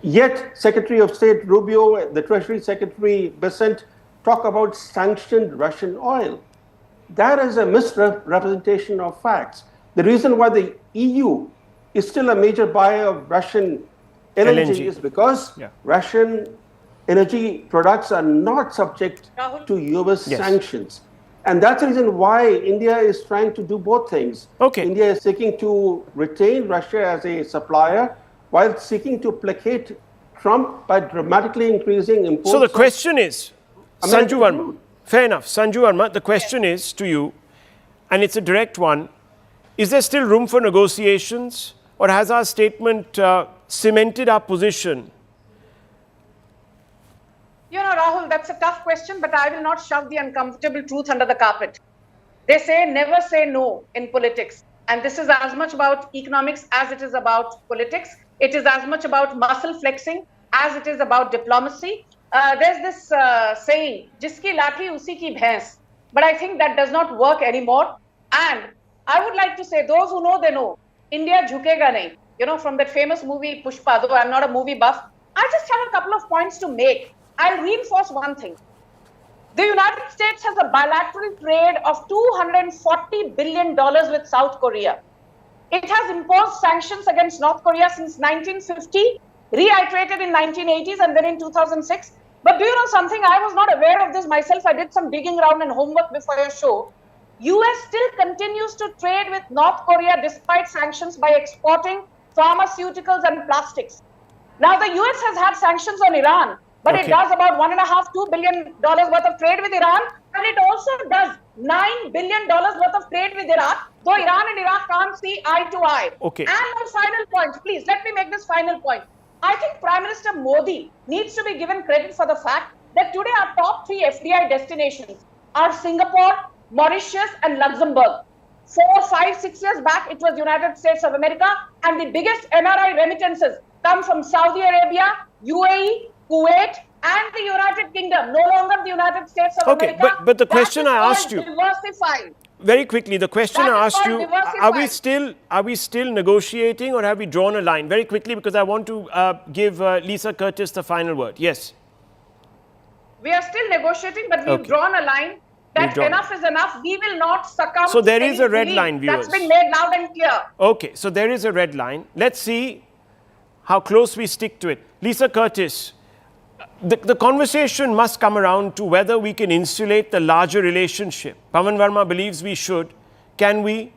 Yet, Secretary of State Rubio, the Treasury Secretary Bessent talk about sanctioned Russian oil. That is a misrepresentation of facts. The reason why the EU is still a major buyer of Russian LNG is because Russian energy products are not subject to US sanctions. And that's the reason why India is trying to do both things. India is seeking to retain Russia as a supplier while seeking to placate Trump by dramatically increasing imports. So the question is, Sanju Verma, fair enough. Sanju Verma, the question is to you, and it's a direct one, is there still room for negotiations, or has our statement cemented our position? You know, Rahul, that's a tough question, but I will not shove the uncomfortable truth under the carpet. They say never say no in politics. And this is as much about economics as it is about politics. It is as much about muscle flexing as it is about diplomacy. There's this saying, jiski lathi usi ki bhains. But I think that does not work anymore. And I would like to say, those who know, they know. India jhukega nahi. You know, from that famous movie Pushpa, though I'm not a movie buff, I just have a couple of points to make. I'll reinforce one thing. The United States has a bilateral trade of $240 billion with South Korea. It has imposed sanctions against North Korea since 1950, reiterated in 1980s and then in 2006. But do you know something? I was not aware of this myself. I did some digging around and homework before your show. US still continues to trade with North Korea despite sanctions by exporting pharmaceuticals and plastics. Now, the US has had sanctions on Iran, but it does about $1.5–2 billion worth of trade with Iran, and it also does $9 billion worth of trade with Iraq, though Iran and Iraq can't see eye to eye. And my final point, please, let me make this final point. I think Prime Minister Modi needs to be given credit for the fact that today our top 3 FDI destinations are Singapore, Mauritius, and Luxembourg. 4, 5, 6 years back, it was United States of America, and the biggest NRI remittances come from Saudi Arabia, UAE, Kuwait, and the United Kingdom, no longer the United States of America. But the question I asked you, diversified. Very quickly, the question I asked you, are we still negotiating, or have we drawn a line? Very quickly, because I want to give Lisa Curtis the final word. Yes. We are still negotiating, but we've drawn a line that enough is enough. We will not succumb. So there is a red line, viewers. That's been made loud and clear. Okay, so there is a red line. Let's see how close we stick to it. Lisa Curtis, the conversation must come around to whether we can insulate the larger relationship. Pawan Verma believes we should. Can we?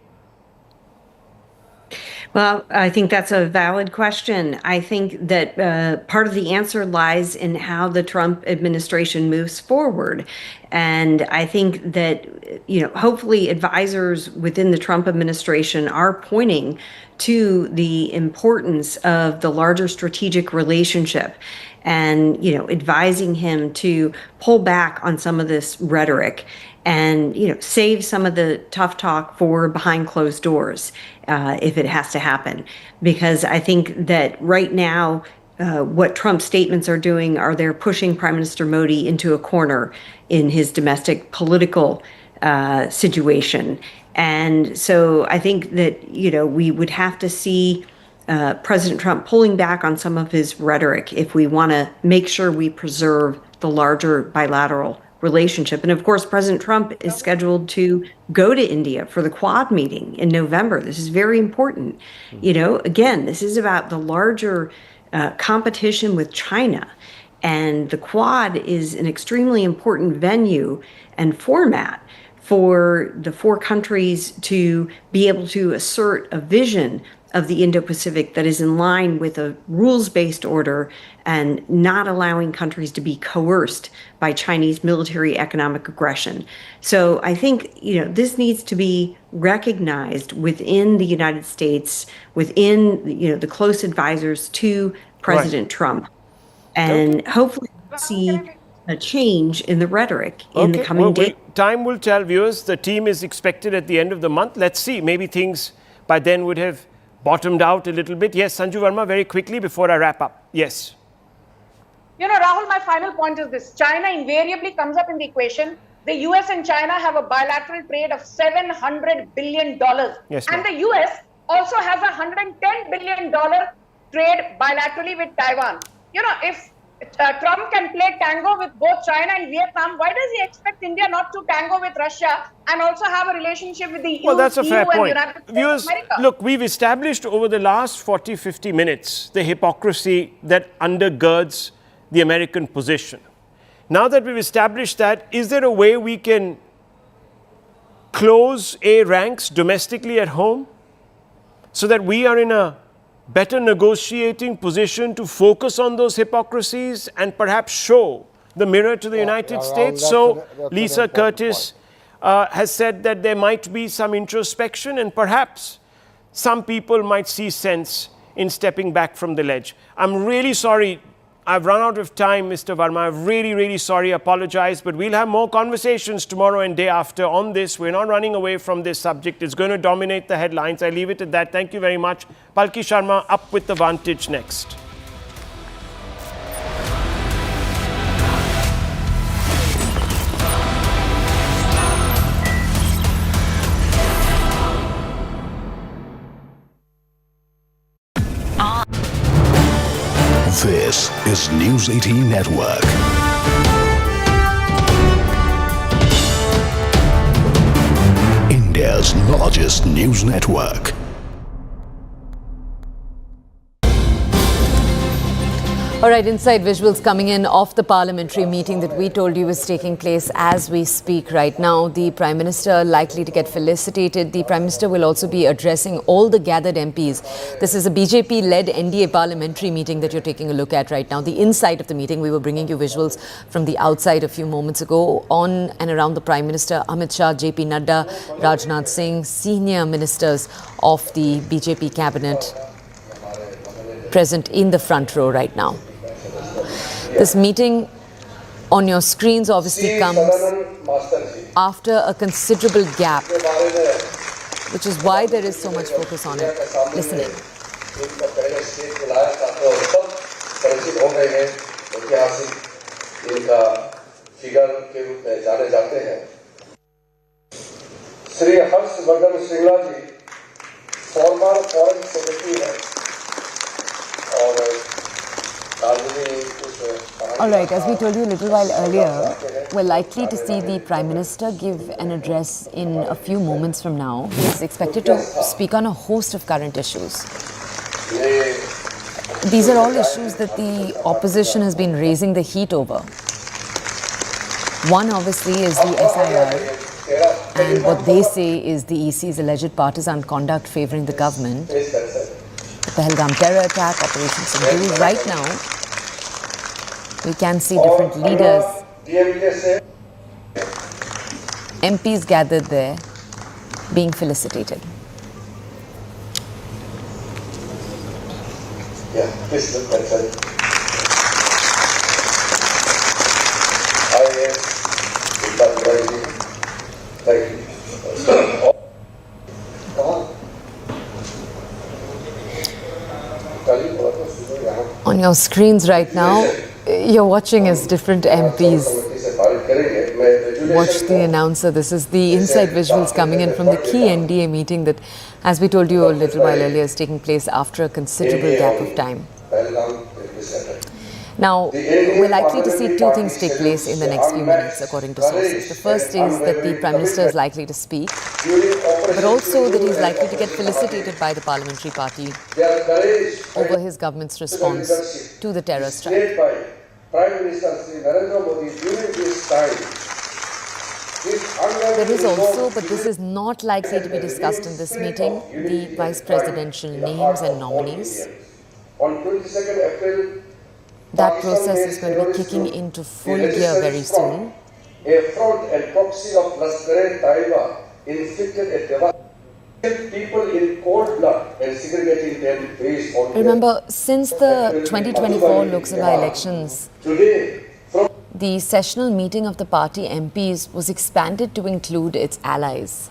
Well, I think that's a valid question. I think that part of the answer lies in how the Trump administration moves forward. And I think that, hopefully advisors within the Trump administration are pointing to the importance of the larger strategic relationship and, advising him to pull back on some of this rhetoric and, save some of the tough talk for behind closed doors if it has to happen. Because I think that right now, what Trump's statements are doing are they're pushing Prime Minister Modi into a corner in his domestic political situation. And so I think that, we would have to see President Trump pulling back on some of his rhetoric if we want to make sure we preserve the larger bilateral relationship. And of course, President Trump is scheduled to go to India for the Quad meeting in November. This is very important. Again, this is about the larger competition with China. And the Quad is an extremely important venue and format for the 4 countries to be able to assert a vision of the Indo-Pacific that is in line with a rules-based order and not allowing countries to be coerced by Chinese military economic aggression. So I think, this needs to be recognized within the United States, within, the close advisors to President Trump. And hopefully we'll see a change in the rhetoric in the coming days. Time will tell, viewers. The team is expected at the end of the month. Let's see. Maybe things by then would have bottomed out a little bit. Yes, Sanju Verma, very quickly before I wrap up. Yes. Rahul, my final point is this. China invariably comes up in the equation. The US and China have a bilateral trade of $700 billion. Yes, and the US also has a $110 billion trade bilaterally with Taiwan. If Trump can play tango with both China and Vietnam, why does he expect India not to tango with Russia and also have a relationship with the EU? Well, that's a fair point. United States Viewers, of America? look, we've established over the last 40, 50 minutes the hypocrisy that undergirds the American position. Now that we've established that, is there a way we can close ranks domestically at home so that we are in a better negotiating position to focus on those hypocrisies and perhaps show the mirror to the United States? So Lisa Curtis has said that there might be some introspection and perhaps some people might see sense in stepping back from the ledge. I'm really sorry. I've run out of time, Mr. Verma. I'm really, really sorry. I apologize. But we'll have more conversations tomorrow and day after on this. We're not running away from this subject. It's going to dominate the headlines. I leave it at that. Thank you very much. Palki Sharma up with the Vantage next. This is News 18 Network. India's largest news network. All right, inside visuals coming in off the parliamentary meeting that we told you is taking place as we speak right now. The Prime Minister likely to get felicitated. The Prime Minister will also be addressing all the gathered MPs. This is a BJP-led NDA parliamentary meeting that you're taking a look at right now. The inside of the meeting, we were bringing you visuals from the outside a few moments ago. On and around the Prime Minister, Amit Shah, JP Nadda, Rajnath Singh, senior ministers of the BJP cabinet present in the front row right now. This meeting on your screens obviously comes after a considerable gap, which is why there is so much focus on it. Listening. Shri Harshvardhan Shringla ji, former Foreign Secretary hai. All right, as we told you a little while earlier, we're likely to see the Prime Minister give an address in a few moments from now. He's expected to speak on a host of current issues. These are all issues that the opposition has been raising the heat over. One obviously is the SIR, and what they say is the EC's alleged partisan conduct favouring the government. The Pahalgam terror attack, Operation Sindoor. Right now, we can see different leaders, MPs gathered there, being felicitated. Yeah, please look that side. Thank you. On your screens right now, you're watching as different MPs watch the announcer. This is the inside visuals coming in from the key NDA meeting that, as we told you a little while earlier, is taking place after a considerable gap of time. Now, we're likely to see two things take place in the next few minutes, according to sources. The first is that the Prime Minister is likely to speak, but also that he's likely to get felicitated by the parliamentary party over his government's response to the terror strike. Prime Minister Narendra Modi during this time There is also, but this is not likely to be discussed in this meeting, the vice presidential names and nominees. On 22nd April, That process is going to be kicking into full gear very soon. A front and proxy of Tariff inflicted a devastation people in cold blood and segregating them based on. Remember, since the 2024 Lok Sabha elections, the sessional meeting of the party MPs was expanded to include its allies.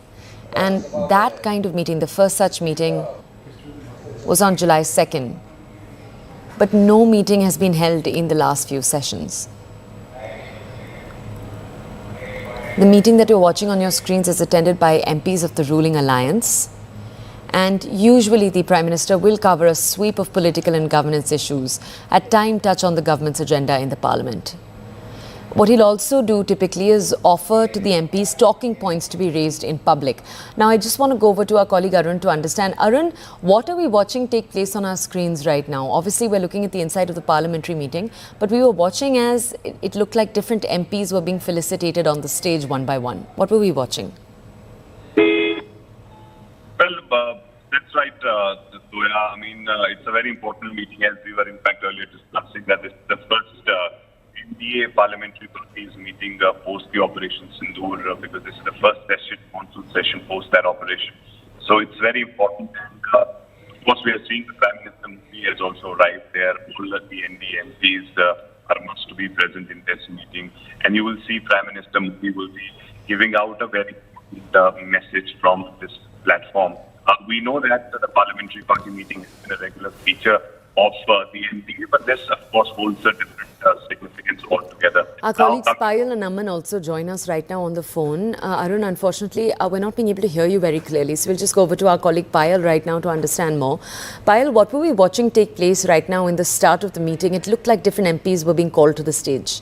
And that kind of meeting, the first such meeting, was on July 2nd. But no meeting has been held in the last few sessions. The meeting that you're watching on your screens is attended by MPs of the ruling alliance. And usually the Prime Minister will cover a sweep of political and governance issues, at times touch on the government's agenda in the Parliament. What he'll also do typically is offer to the MPs talking points to be raised in public. Now, I just want to go over to our colleague Arun to understand. Arun, what are we watching take place on our screens right now? Obviously, we're looking at the inside of the parliamentary meeting, but we were watching as it looked like different MPs were being felicitated on the stage one by one. What were we watching? Well, that's right, Zoya. I mean, it's a very important meeting, as we were in fact earlier discussing that this is the first NDA parliamentary parties meeting post the Operation Sindoor, because this is the first monsoon session post that operation. So it's very important. And of course, we are seeing the Prime Minister Modi has also arrived there. All of the NDA MPs are must to be present in this meeting. And you will see Prime Minister Modi will be giving out a very important message from this platform. We know that the parliamentary party meeting has been a regular feature of the NDA, but this, of course, holds a different significance altogether. Our colleagues Payal and Aman also join us right now on the phone. Arun, unfortunately, we're not being able to hear you very clearly, so we'll just go over to our colleague Payal right now to understand more. Payal, what were we watching take place right now in the start of the meeting? It looked like different MPs were being called to the stage.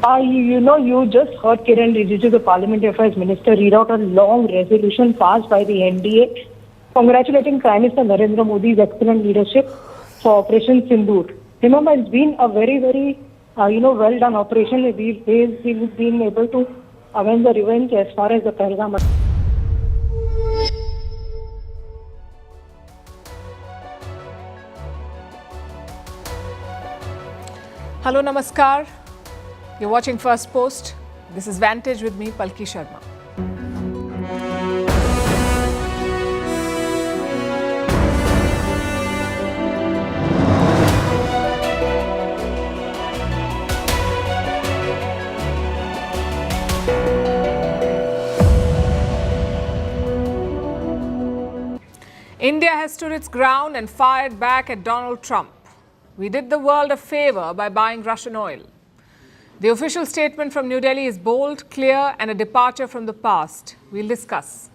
You just heard Kiran Rijiju, the Parliamentary Affairs Minister, read out a long resolution passed by the NDA congratulating Prime Minister Narendra Modi's excellent leadership for Operation Sindoor. Remember, it's been a very, very, well done operation. We've been able to avenge the revenge as far as the Pahalgam. Hello, Namaskar. You're watching First Post. This is Vantage with me, Palki Sharma. India has stood its ground and fired back at Donald Trump. We did the world a favor by buying Russian oil. The official statement from New Delhi is bold, clear, and a departure from the past. We'll discuss.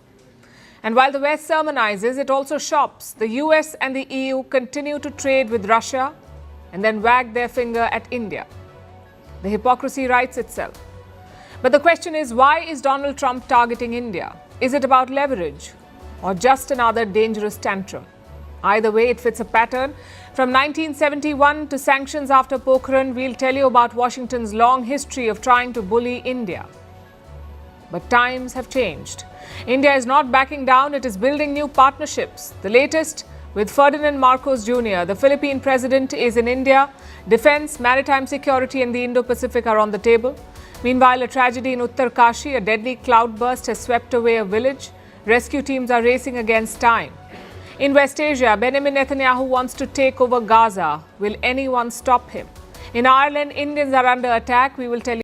And while the West sermonizes, it also shops. The US and the EU continue to trade with Russia and then wag their finger at India. The hypocrisy writes itself. But the question is, why is Donald Trump targeting India? Is it about leverage or just another dangerous tantrum? Either way, it fits a pattern. From 1971 to sanctions after Pokhran, we'll tell you about Washington's long history of trying to bully India. But times have changed. India is not backing down, it is building new partnerships. The latest with Ferdinand Marcos Jr. The Philippine president is in India. Defense, maritime security and the Indo-Pacific are on the table. Meanwhile, a tragedy in Uttar Kashi, a deadly cloudburst has swept away a village. Rescue teams are racing against time. In West Asia, Benjamin Netanyahu wants to take over Gaza. Will anyone stop him? In Ireland, Indians are under attack. We will tell you.